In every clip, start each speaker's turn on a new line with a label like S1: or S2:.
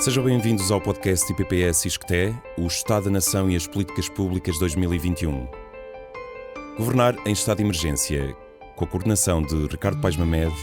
S1: Sejam bem-vindos ao podcast IPPS ISCTE, o Estado da Nação e as Políticas Públicas 2021. Governar em estado de emergência, com a coordenação de Ricardo Paes Mamed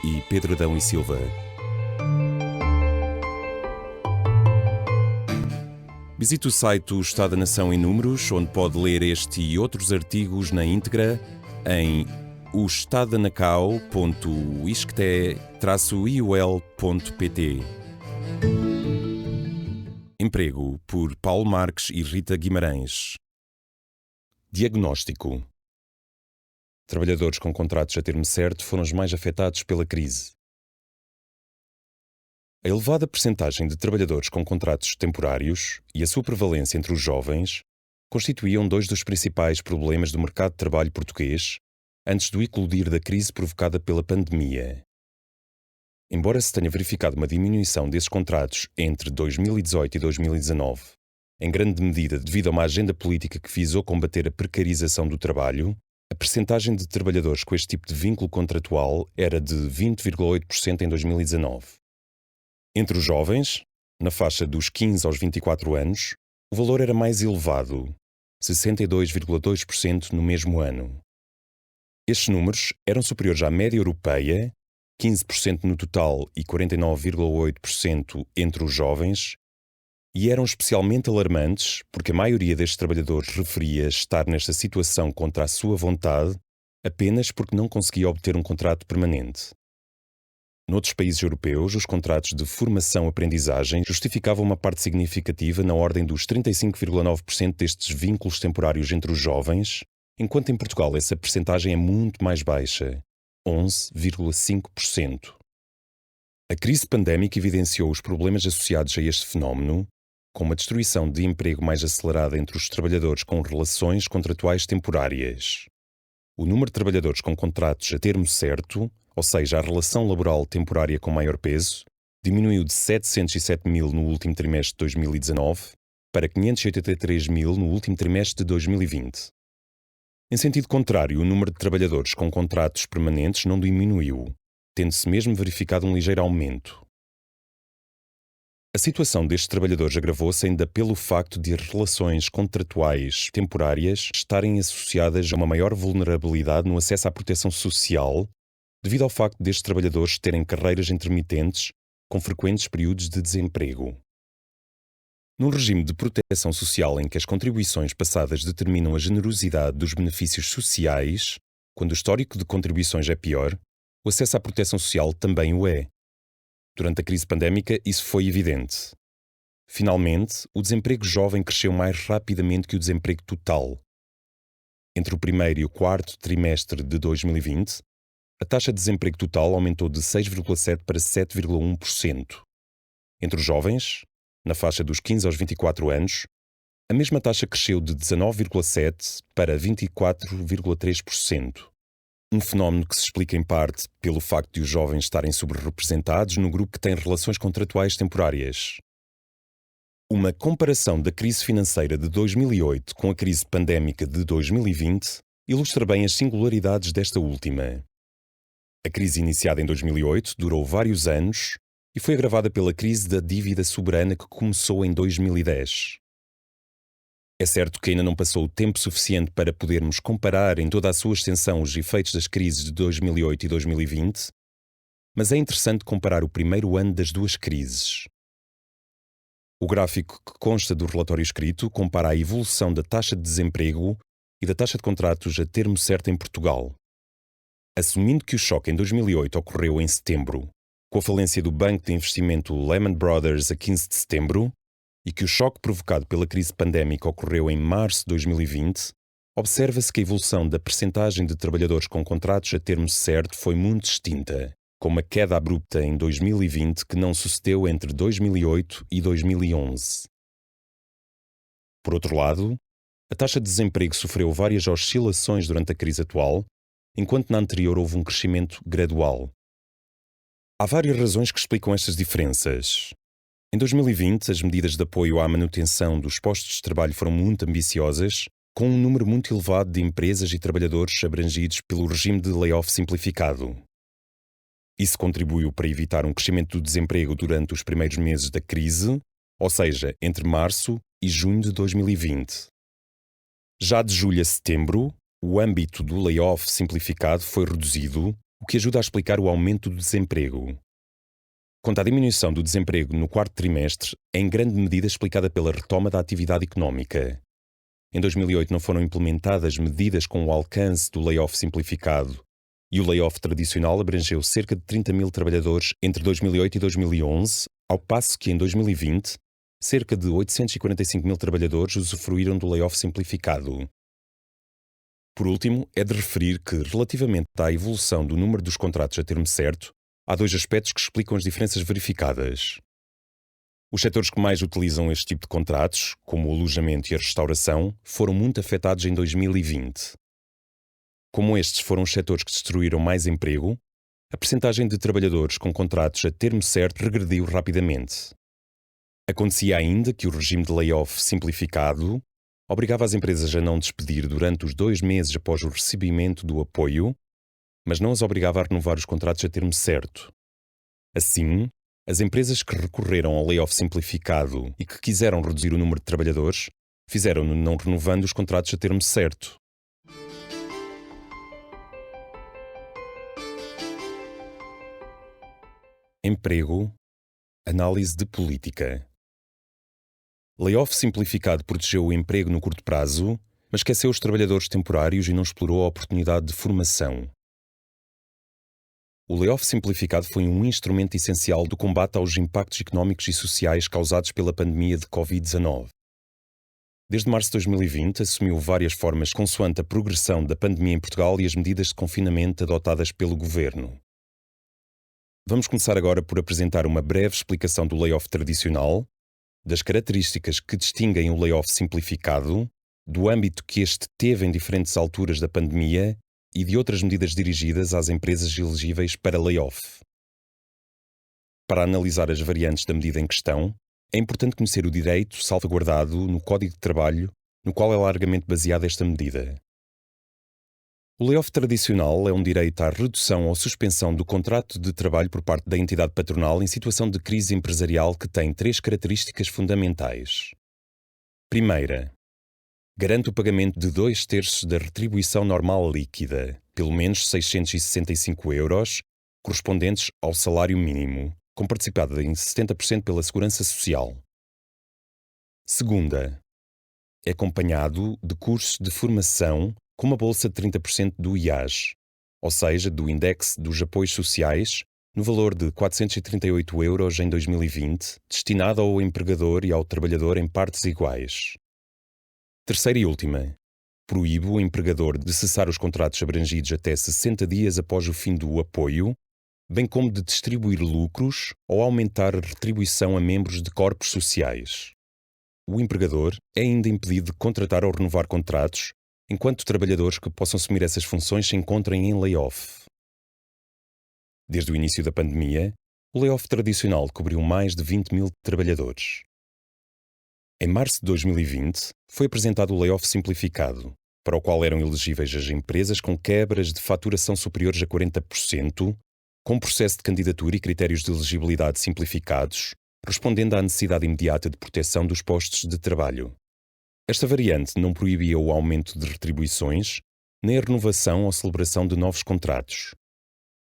S1: e Pedro Adão e Silva. Visite o site do Estado da Nação em Números, onde pode ler este e outros artigos na íntegra em oestadanacao.iscte-iol.pt. Emprego, por Paulo Marques e Rita Guimarães. Diagnóstico. Trabalhadores com contratos a termo certo foram os mais afetados pela crise. A elevada percentagem de trabalhadores com contratos temporários e a sua prevalência entre os jovens constituíam dois dos principais problemas do mercado de trabalho português antes do eclodir da crise provocada pela pandemia. Embora se tenha verificado uma diminuição desses contratos entre 2018 e 2019, em grande medida devido a uma agenda política que visou combater a precarização do trabalho, a percentagem de trabalhadores com este tipo de vínculo contratual era de 20,8% em 2019. Entre os jovens, na faixa dos 15 aos 24 anos, o valor era mais elevado, 62,2% no mesmo ano. Estes números eram superiores à média europeia, 15% no total e 49,8% entre os jovens, e eram especialmente alarmantes porque a maioria destes trabalhadores referia estar nesta situação contra a sua vontade apenas porque não conseguia obter um contrato permanente. Noutros países europeus, os contratos de formação-aprendizagem justificavam uma parte significativa na ordem dos 35,9% destes vínculos temporários entre os jovens, enquanto em Portugal essa percentagem é muito mais baixa, 11,5%. A crise pandémica evidenciou os problemas associados a este fenómeno, com uma destruição de emprego mais acelerada entre os trabalhadores com relações contratuais temporárias. O número de trabalhadores com contratos a termo certo, ou seja, a relação laboral temporária com maior peso, diminuiu de 707 mil no último trimestre de 2019 para 583 mil no último trimestre de 2020. Em sentido contrário, o número de trabalhadores com contratos permanentes não diminuiu, tendo-se mesmo verificado um ligeiro aumento. A situação destes trabalhadores agravou-se ainda pelo facto de as relações contratuais temporárias estarem associadas a uma maior vulnerabilidade no acesso à proteção social, devido ao facto destes trabalhadores terem carreiras intermitentes com frequentes períodos de desemprego. Num regime de proteção social em que as contribuições passadas determinam a generosidade dos benefícios sociais, quando o histórico de contribuições é pior, o acesso à proteção social também o é. Durante a crise pandémica, isso foi evidente. Finalmente, o desemprego jovem cresceu mais rapidamente que o desemprego total. Entre o primeiro e o quarto trimestre de 2020, a taxa de desemprego total aumentou de 6,7% para 7,1%. Entre os jovens, na faixa dos 15 aos 24 anos, a mesma taxa cresceu de 19,7% para 24,3%. Um fenómeno que se explica em parte pelo facto de os jovens estarem subrepresentados no grupo que tem relações contratuais temporárias. Uma comparação da crise financeira de 2008 com a crise pandémica de 2020 ilustra bem as singularidades desta última. A crise iniciada em 2008 durou vários anos e foi agravada pela crise da dívida soberana que começou em 2010. É certo que ainda não passou o tempo suficiente para podermos comparar em toda a sua extensão os efeitos das crises de 2008 e 2020, mas é interessante comparar o primeiro ano das duas crises. O gráfico que consta do relatório escrito compara a evolução da taxa de desemprego e da taxa de contratos a termo certo em Portugal. Assumindo que o choque em 2008 ocorreu em setembro, com a falência do banco de investimento Lehman Brothers a 15 de setembro, e que o choque provocado pela crise pandémica ocorreu em março de 2020, observa-se que a evolução da percentagem de trabalhadores com contratos a termo certo foi muito distinta, com uma queda abrupta em 2020 que não sucedeu entre 2008 e 2011. Por outro lado, a taxa de desemprego sofreu várias oscilações durante a crise atual, enquanto na anterior houve um crescimento gradual. Há várias razões que explicam estas diferenças. Em 2020, as medidas de apoio à manutenção dos postos de trabalho foram muito ambiciosas, com um número muito elevado de empresas e trabalhadores abrangidos pelo regime de layoff simplificado. Isso contribuiu para evitar um crescimento do desemprego durante os primeiros meses da crise, ou seja, entre março e junho de 2020. Já de julho a setembro, o âmbito do layoff simplificado foi reduzido, o que ajuda a explicar o aumento do desemprego. Quanto à diminuição do desemprego no quarto trimestre, é em grande medida explicada pela retoma da atividade económica. Em 2008 não foram implementadas medidas com o alcance do layoff simplificado, e o layoff tradicional abrangeu cerca de 30 mil trabalhadores entre 2008 e 2011, ao passo que em 2020, cerca de 845 mil trabalhadores usufruíram do layoff simplificado. Por último, é de referir que, relativamente à evolução do número dos contratos a termo certo, há dois aspectos que explicam as diferenças verificadas. Os setores que mais utilizam este tipo de contratos, como o alojamento e a restauração, foram muito afetados em 2020. Como estes foram os setores que destruíram mais emprego, a percentagem de trabalhadores com contratos a termo certo regrediu rapidamente. Acontecia ainda que o regime de layoff simplificado obrigava as empresas a não despedir durante os 2 meses após o recebimento do apoio, mas não as obrigava a renovar os contratos a termo certo. Assim, as empresas que recorreram ao layoff simplificado e que quiseram reduzir o número de trabalhadores, fizeram-no não renovando os contratos a termo certo. Emprego, análise de política. Layoff simplificado protegeu o emprego no curto prazo, mas esqueceu os trabalhadores temporários e não explorou a oportunidade de formação. O layoff simplificado foi um instrumento essencial do combate aos impactos económicos e sociais causados pela pandemia de Covid-19. Desde março de 2020, assumiu várias formas consoante a progressão da pandemia em Portugal e as medidas de confinamento adotadas pelo governo. Vamos começar agora por apresentar uma breve explicação do layoff tradicional, das características que distinguem o layoff simplificado, do âmbito que este teve em diferentes alturas da pandemia e de outras medidas dirigidas às empresas elegíveis para layoff. Para analisar as variantes da medida em questão, é importante conhecer o direito salvaguardado no Código de Trabalho, no qual é largamente baseada esta medida. O layoff tradicional é um direito à redução ou suspensão do contrato de trabalho por parte da entidade patronal em situação de crise empresarial que tem 3 características fundamentais. Primeira, garante o pagamento de 2/3 da retribuição normal líquida, pelo menos 665 euros, correspondentes ao salário mínimo, com participada em 70% pela Segurança Social. Segunda, é acompanhado de cursos de formação com uma bolsa de 30% do IAS, ou seja, do Índice dos Apoios Sociais, no valor de 438 euros em 2020, destinado ao empregador e ao trabalhador em partes iguais. Terceira e última, proíbe o empregador de cessar os contratos abrangidos até 60 dias após o fim do apoio, bem como de distribuir lucros ou aumentar a retribuição a membros de corpos sociais. O empregador é ainda impedido de contratar ou renovar contratos, enquanto trabalhadores que possam assumir essas funções se encontrem em layoff. Desde o início da pandemia, o layoff tradicional cobriu mais de 20 mil trabalhadores. Em março de 2020, foi apresentado o layoff simplificado, para o qual eram elegíveis as empresas com quebras de faturação superiores a 40%, com processo de candidatura e critérios de elegibilidade simplificados, respondendo à necessidade imediata de proteção dos postos de trabalho. Esta variante não proibia o aumento de retribuições, nem a renovação ou celebração de novos contratos.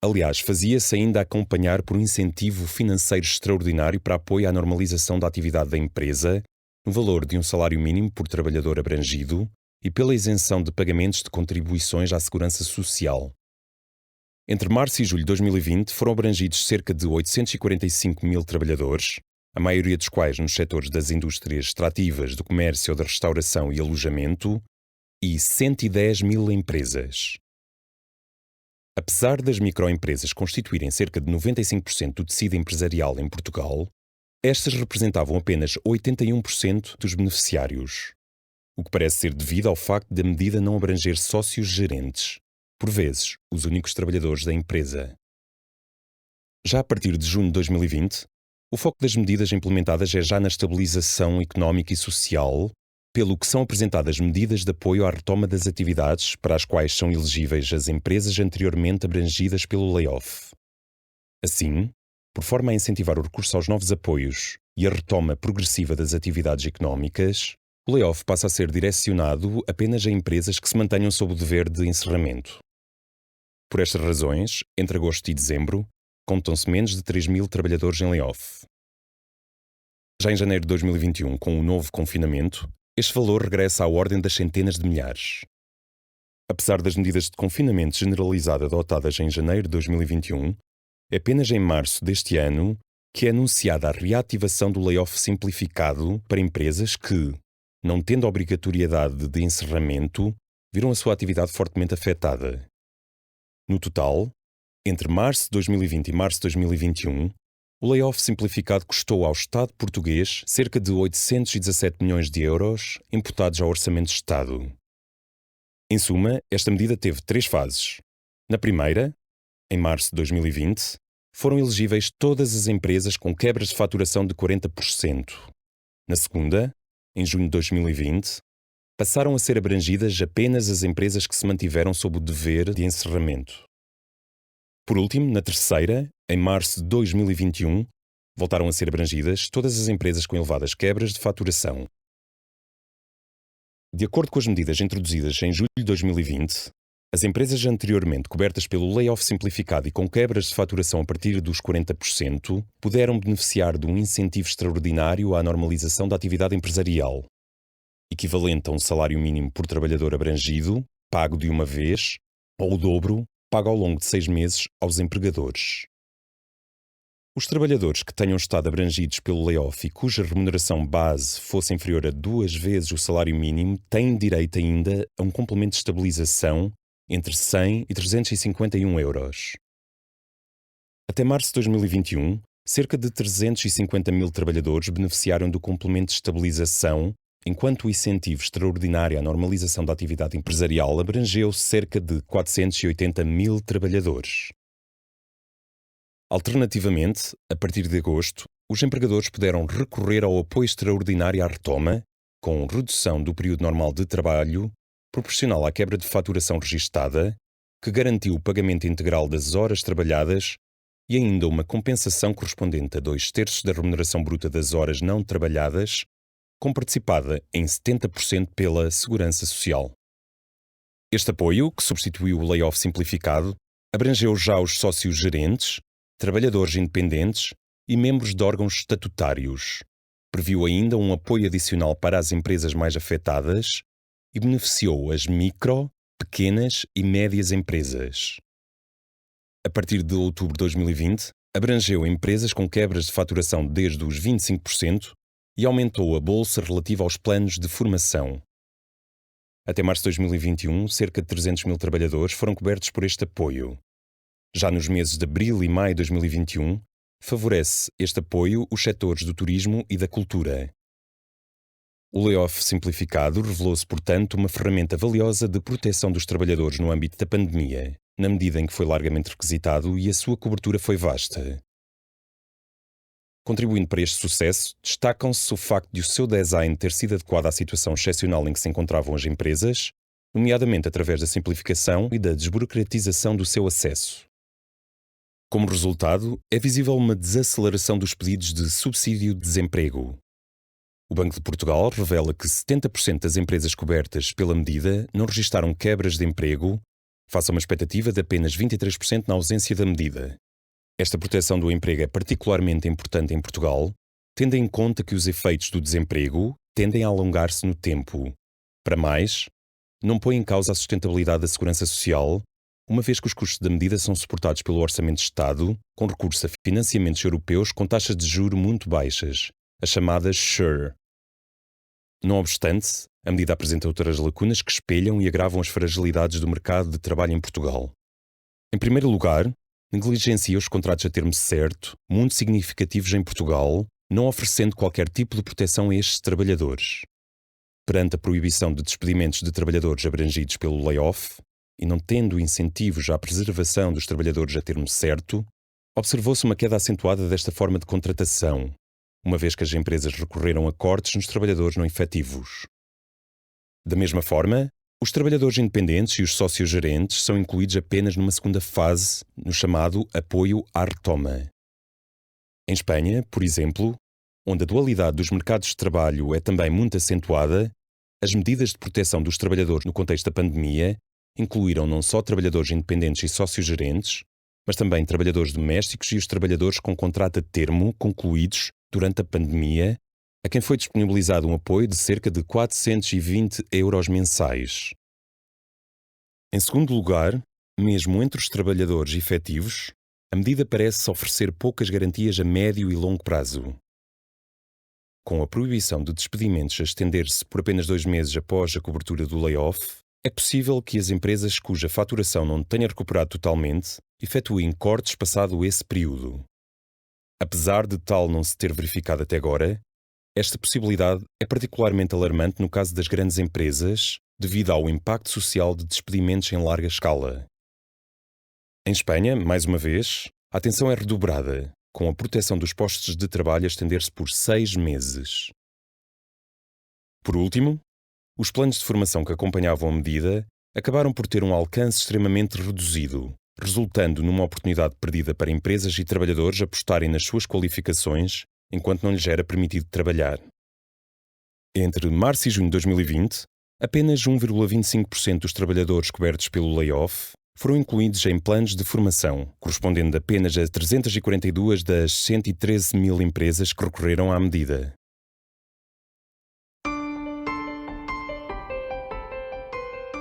S1: Aliás, fazia-se ainda acompanhar por um incentivo financeiro extraordinário para apoio à normalização da atividade da empresa, no valor de um salário mínimo por trabalhador abrangido e pela isenção de pagamentos de contribuições à Segurança Social. Entre março e julho de 2020 foram abrangidos cerca de 845 mil trabalhadores, a maioria dos quais nos setores das indústrias extrativas, do comércio, da restauração e alojamento, e 110 mil empresas. Apesar das microempresas constituírem cerca de 95% do tecido empresarial em Portugal, estas representavam apenas 81% dos beneficiários, o que parece ser devido ao facto da medida não abranger sócios gerentes, por vezes os únicos trabalhadores da empresa. Já a partir de junho de 2020, o foco das medidas implementadas é já na estabilização económica e social, pelo que são apresentadas medidas de apoio à retoma das atividades para as quais são elegíveis as empresas anteriormente abrangidas pelo layoff. Assim, por forma a incentivar o recurso aos novos apoios e a retoma progressiva das atividades económicas, o layoff passa a ser direcionado apenas a empresas que se mantenham sob o dever de encerramento. Por estas razões, entre agosto e dezembro, contam-se menos de 3.000 trabalhadores em layoff. Já em janeiro de 2021, com o novo confinamento, este valor regressa à ordem das centenas de milhares. Apesar das medidas de confinamento generalizado adotadas em janeiro de 2021, é apenas em março deste ano que é anunciada a reativação do layoff simplificado para empresas que, não tendo obrigatoriedade de encerramento, viram a sua atividade fortemente afetada. No total, entre março de 2020 e março de 2021, o layoff simplificado custou ao Estado português cerca de 817 milhões de euros imputados ao Orçamento de Estado. Em suma, esta medida teve 3 fases. Na primeira, em março de 2020, foram elegíveis todas as empresas com quebras de faturação de 40%. Na segunda, em junho de 2020, passaram a ser abrangidas apenas as empresas que se mantiveram sob o dever de encerramento. Por último, na terceira, em março de 2021, voltaram a ser abrangidas todas as empresas com elevadas quebras de faturação. De acordo com as medidas introduzidas em julho de 2020, as empresas anteriormente cobertas pelo layoff simplificado e com quebras de faturação a partir dos 40% puderam beneficiar de um incentivo extraordinário à normalização da atividade empresarial, equivalente a um salário mínimo por trabalhador abrangido, pago de uma vez, ou o dobro, pago ao longo de 6 meses aos empregadores. Os trabalhadores que tenham estado abrangidos pelo layoff e cuja remuneração base fosse inferior a 2 vezes o salário mínimo têm direito ainda a um complemento de estabilização entre 100 e 351 euros. Até março de 2021, cerca de 350 mil trabalhadores beneficiaram do complemento de estabilização, enquanto o incentivo extraordinário à normalização da atividade empresarial abrangeu cerca de 480 mil trabalhadores. Alternativamente, a partir de agosto, os empregadores puderam recorrer ao apoio extraordinário à retoma, com redução do período normal de trabalho, proporcional à quebra de faturação registada, que garantiu o pagamento integral das horas trabalhadas e ainda uma compensação correspondente a 2/3 da remuneração bruta das horas não trabalhadas, com participada em 70% pela Segurança Social. Este apoio, que substituiu o layoff simplificado, abrangeu já os sócios gerentes, trabalhadores independentes e membros de órgãos estatutários. Previu ainda um apoio adicional para as empresas mais afetadas e beneficiou as micro, pequenas e médias empresas. A partir de outubro de 2020, abrangeu empresas com quebras de faturação desde os 25% e aumentou a bolsa relativa aos planos de formação. Até março de 2021, cerca de 300 mil trabalhadores foram cobertos por este apoio. Já nos meses de abril e maio de 2021, favorece este apoio os setores do turismo e da cultura. O layoff simplificado revelou-se, portanto, uma ferramenta valiosa de proteção dos trabalhadores no âmbito da pandemia, na medida em que foi largamente requisitado e a sua cobertura foi vasta. Contribuindo para este sucesso, destacam-se o facto de o seu design ter sido adequado à situação excepcional em que se encontravam as empresas, nomeadamente através da simplificação e da desburocratização do seu acesso. Como resultado, é visível uma desaceleração dos pedidos de subsídio de desemprego. O Banco de Portugal revela que 70% das empresas cobertas pela medida não registaram quebras de emprego, face a uma expectativa de apenas 23% na ausência da medida. Esta proteção do emprego é particularmente importante em Portugal, tendo em conta que os efeitos do desemprego tendem a alongar-se no tempo. Para mais, não põe em causa a sustentabilidade da segurança social, uma vez que os custos da medida são suportados pelo Orçamento de Estado, com recurso a financiamentos europeus com taxas de juro muito baixas, as chamadas SURE. Não obstante, a medida apresenta outras lacunas que espelham e agravam as fragilidades do mercado de trabalho em Portugal. Em primeiro lugar, negligencia os contratos a termo certo, muito significativos em Portugal, não oferecendo qualquer tipo de proteção a estes trabalhadores. Perante a proibição de despedimentos de trabalhadores abrangidos pelo layoff, e não tendo incentivos à preservação dos trabalhadores a termo certo, observou-se uma queda acentuada desta forma de contratação, uma vez que as empresas recorreram a cortes nos trabalhadores não efetivos. Da mesma forma, Os trabalhadores independentes e os sócios-gerentes são incluídos apenas numa segunda fase, no chamado apoio à retoma. Em Espanha, por exemplo, onde a dualidade dos mercados de trabalho é também muito acentuada, as medidas de proteção dos trabalhadores no contexto da pandemia incluíram não só trabalhadores independentes e sócios-gerentes, mas também trabalhadores domésticos e os trabalhadores com contrato a termo concluídos durante a pandemia, a quem foi disponibilizado um apoio de cerca de 420 euros mensais. Em segundo lugar, mesmo entre os trabalhadores efetivos, a medida parece oferecer poucas garantias a médio e longo prazo. Com a proibição de despedimentos a estender-se por apenas 2 meses após a cobertura do layoff, é possível que as empresas cuja faturação não tenha recuperado totalmente efetuem cortes passado esse período. Apesar de tal não se ter verificado até agora, esta possibilidade é particularmente alarmante no caso das grandes empresas, devido ao impacto social de despedimentos em larga escala. Em Espanha, mais uma vez, a atenção é redobrada, com a proteção dos postos de trabalho a estender-se por 6 meses. Por último, os planos de formação que acompanhavam a medida acabaram por ter um alcance extremamente reduzido, resultando numa oportunidade perdida para empresas e trabalhadores apostarem nas suas qualificações enquanto não lhes era permitido trabalhar. Entre março e junho de 2020, apenas 1,25% dos trabalhadores cobertos pelo layoff foram incluídos em planos de formação, correspondendo apenas a 342 das 113 mil empresas que recorreram à medida.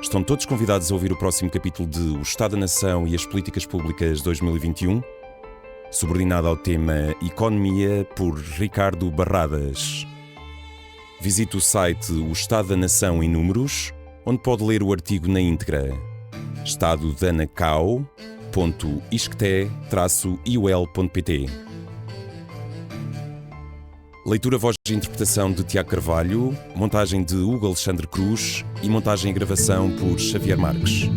S1: Estão todos convidados a ouvir o próximo capítulo de O Estado da Nação e as Políticas Públicas 2021, subordinado ao tema Economia, por Ricardo Barradas. Visite o site O Estado da Nação em Números, onde pode ler o artigo na íntegra. estadodanacao.iscte-iol.pt. Leitura, voz e interpretação de Tiago Carvalho, montagem de Hugo Alexandre Cruz e montagem e gravação por Xavier Marques.